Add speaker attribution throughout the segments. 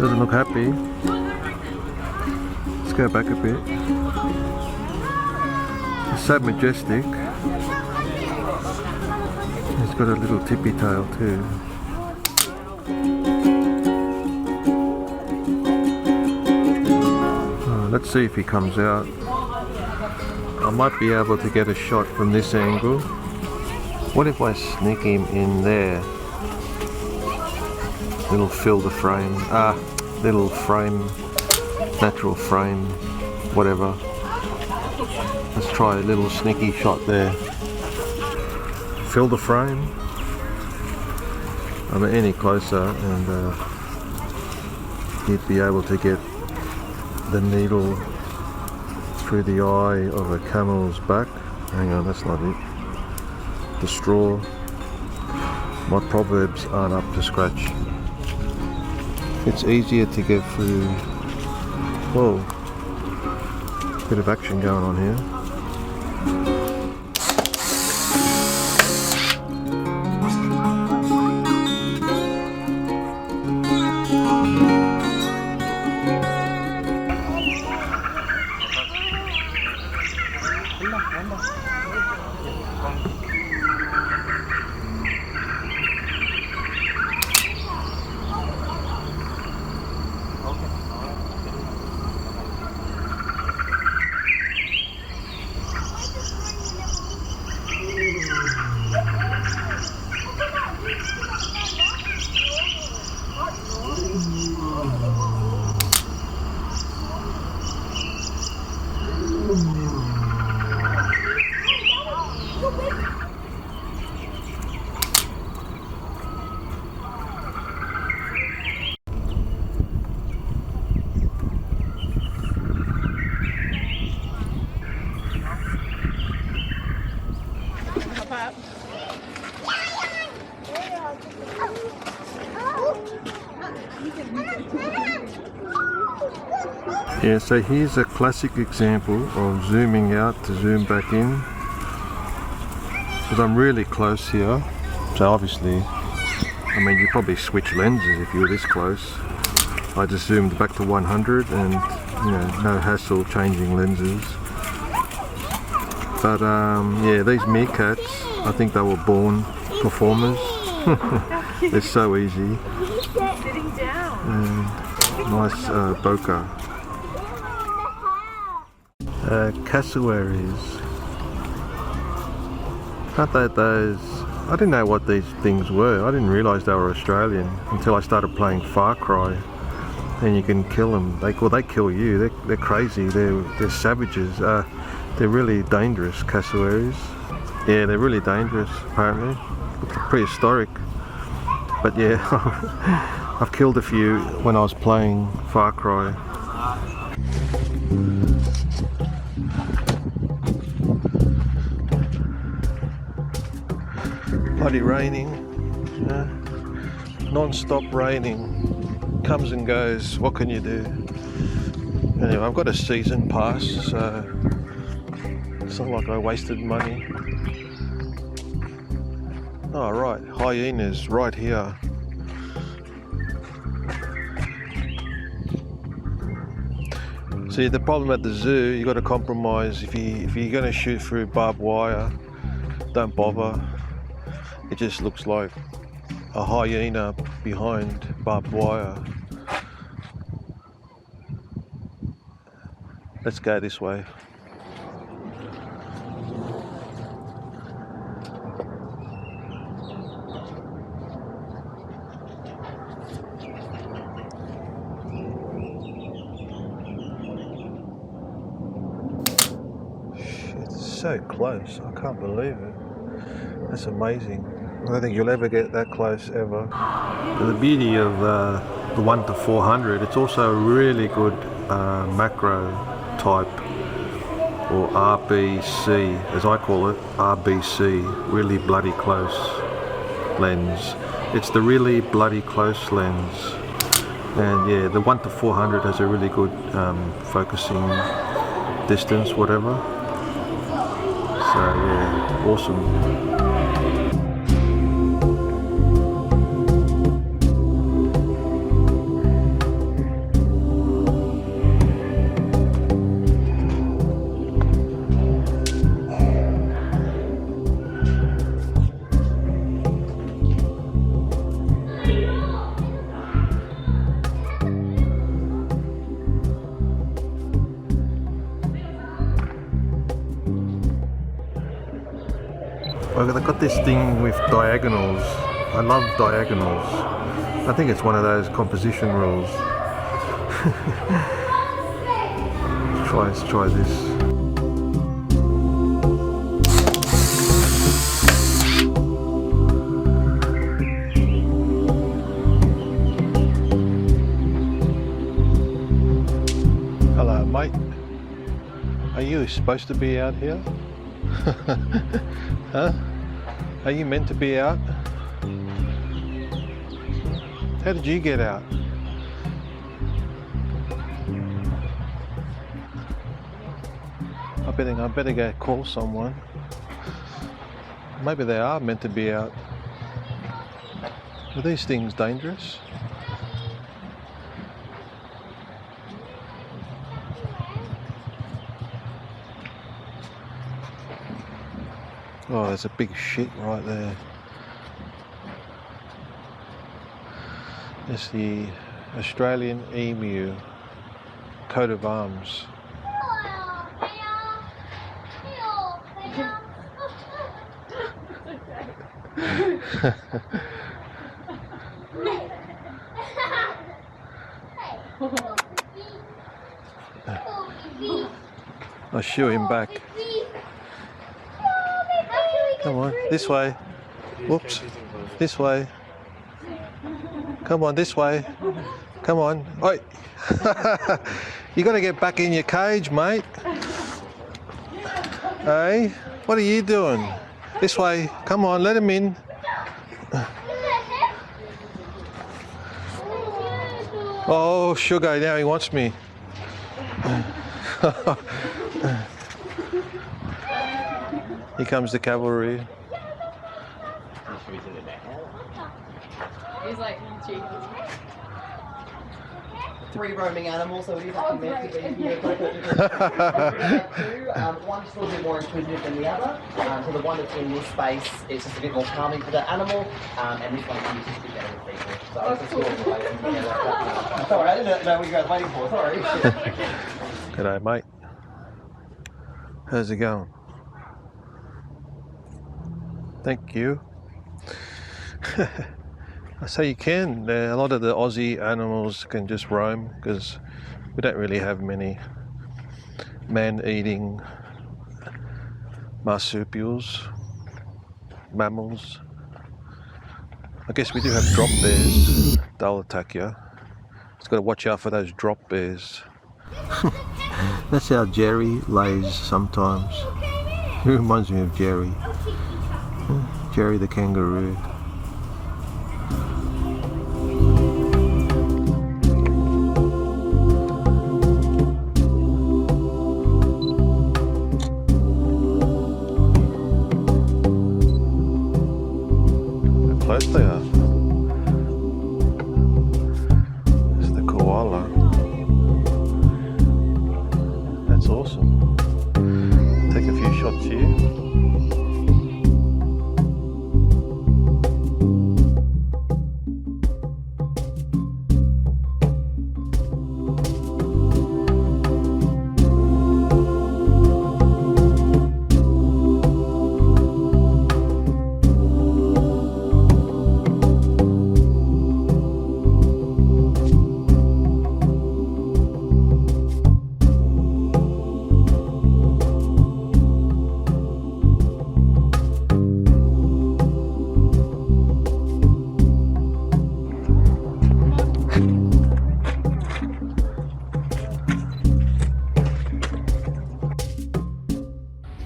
Speaker 1: Doesn't look happy. Let's go back a bit. It's so majestic. It's got a little tippy tail too. Let's see if he comes out. I might be able to get a shot from this angle. What if I sneak him in there? It'll fill the frame. Little frame, natural frame, whatever. Let's try a little sneaky shot there. Fill the frame. I'm any closer and he'd be able to get the needle through the eye of a camel's back. Hang on, that's not it. The straw. My proverbs aren't up to scratch. It's easier to get through. Whoa, bit of action going on here. Yeah, so here's a classic example of zooming out to zoom back in. Because I'm really close here, so obviously, I mean, you probably switch lenses if you were this close. I just zoomed back to 100 and, you know, no hassle changing lenses. But yeah, these meerkats, I think they were born performers. They're so easy.
Speaker 2: Sitting down.
Speaker 1: And nice bokeh. Cassowaries. Aren't they those? I didn't know what these things were. I didn't realise they were Australian until I started playing Far Cry. And you can kill them. They kill you. They're crazy. They're savages. They're really dangerous, cassowaries. Yeah, they're really dangerous. Apparently, prehistoric. But yeah, I've killed a few when I was playing Far Cry. Bloody raining, non-stop raining, comes and goes, what can you do? Anyway, I've got a season pass, so it's not like I wasted money. Oh right, hyenas right here. See, the problem at the zoo, you got to compromise. If you're going to shoot through barbed wire, don't bother. It just looks like a hyena behind barbed wire. Let's go this way. It's so close, I can't believe it. That's amazing. I don't think you'll ever get that close ever. The beauty of the 1 to 400, it's also a really good macro type, or RBC, as I call it, RBC, really bloody close lens. It's the really bloody close lens. And yeah, the 1 to 400 has a really good focusing distance, whatever. So yeah, awesome. got this thing with diagonals. I love diagonals. I think it's one of those composition rules. Let's try this. Hello, mate. Are you supposed to be out here? Huh? Are you meant to be out? How did you get out? I better go call someone. Maybe they are meant to be out. Are these things dangerous? Oh, there's a big shit right there. It's the Australian emu coat of arms. I'll shoo him back. Come on, this way. Whoops, this way. Come on, this way. Come on. Oi! You got to get back in your cage, mate. Hey, what are you doing? This way. Come on, let him in. Oh, sugar, now he wants me. Here comes the cavalry.
Speaker 3: He's like, free roaming animal, so it is actually meant to be here. One's just a little bit more inquisitive than the other. So the one that's in this space is just a bit more calming for the animal, and this one is just a bit better with people. So it's just sort of like, sorry, I didn't know what you guys were waiting for, sorry.
Speaker 1: G'day, mate. How's it going? Thank you. So you can. A lot of the Aussie animals can just roam because we don't really have many man-eating marsupials, mammals. I guess we do have drop bears. They'll attack you. Just got to watch out for those drop bears. That's how Jerry lays sometimes. He reminds me of Jerry. Jerry the kangaroo. How close they are. There's the koala. That's awesome. Take a few shots here.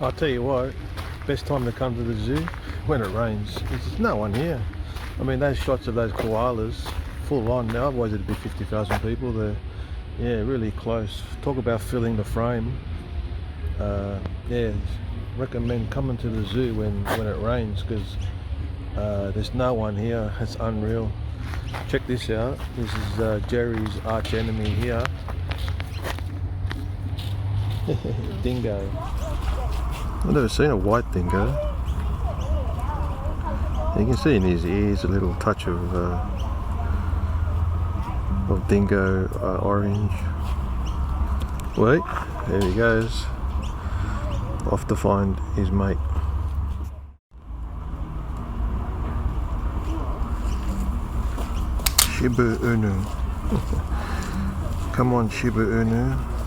Speaker 1: I'll tell you what, best time to come to the zoo when it rains. There's no one here. I mean, those shots of those koalas, full on now, otherwise it'd be 50,000 people there. Yeah, really close. Talk about filling the frame. Yeah, recommend coming to the zoo when it rains because there's no one here. It's unreal. Check this out. This is Jerry's arch enemy here. Dingo. I've never seen a white dingo. You can see in his ears a little touch of dingo orange. Wait, there he goes. Off to find his mate. Shiba Inu. Come on, Shiba Inu.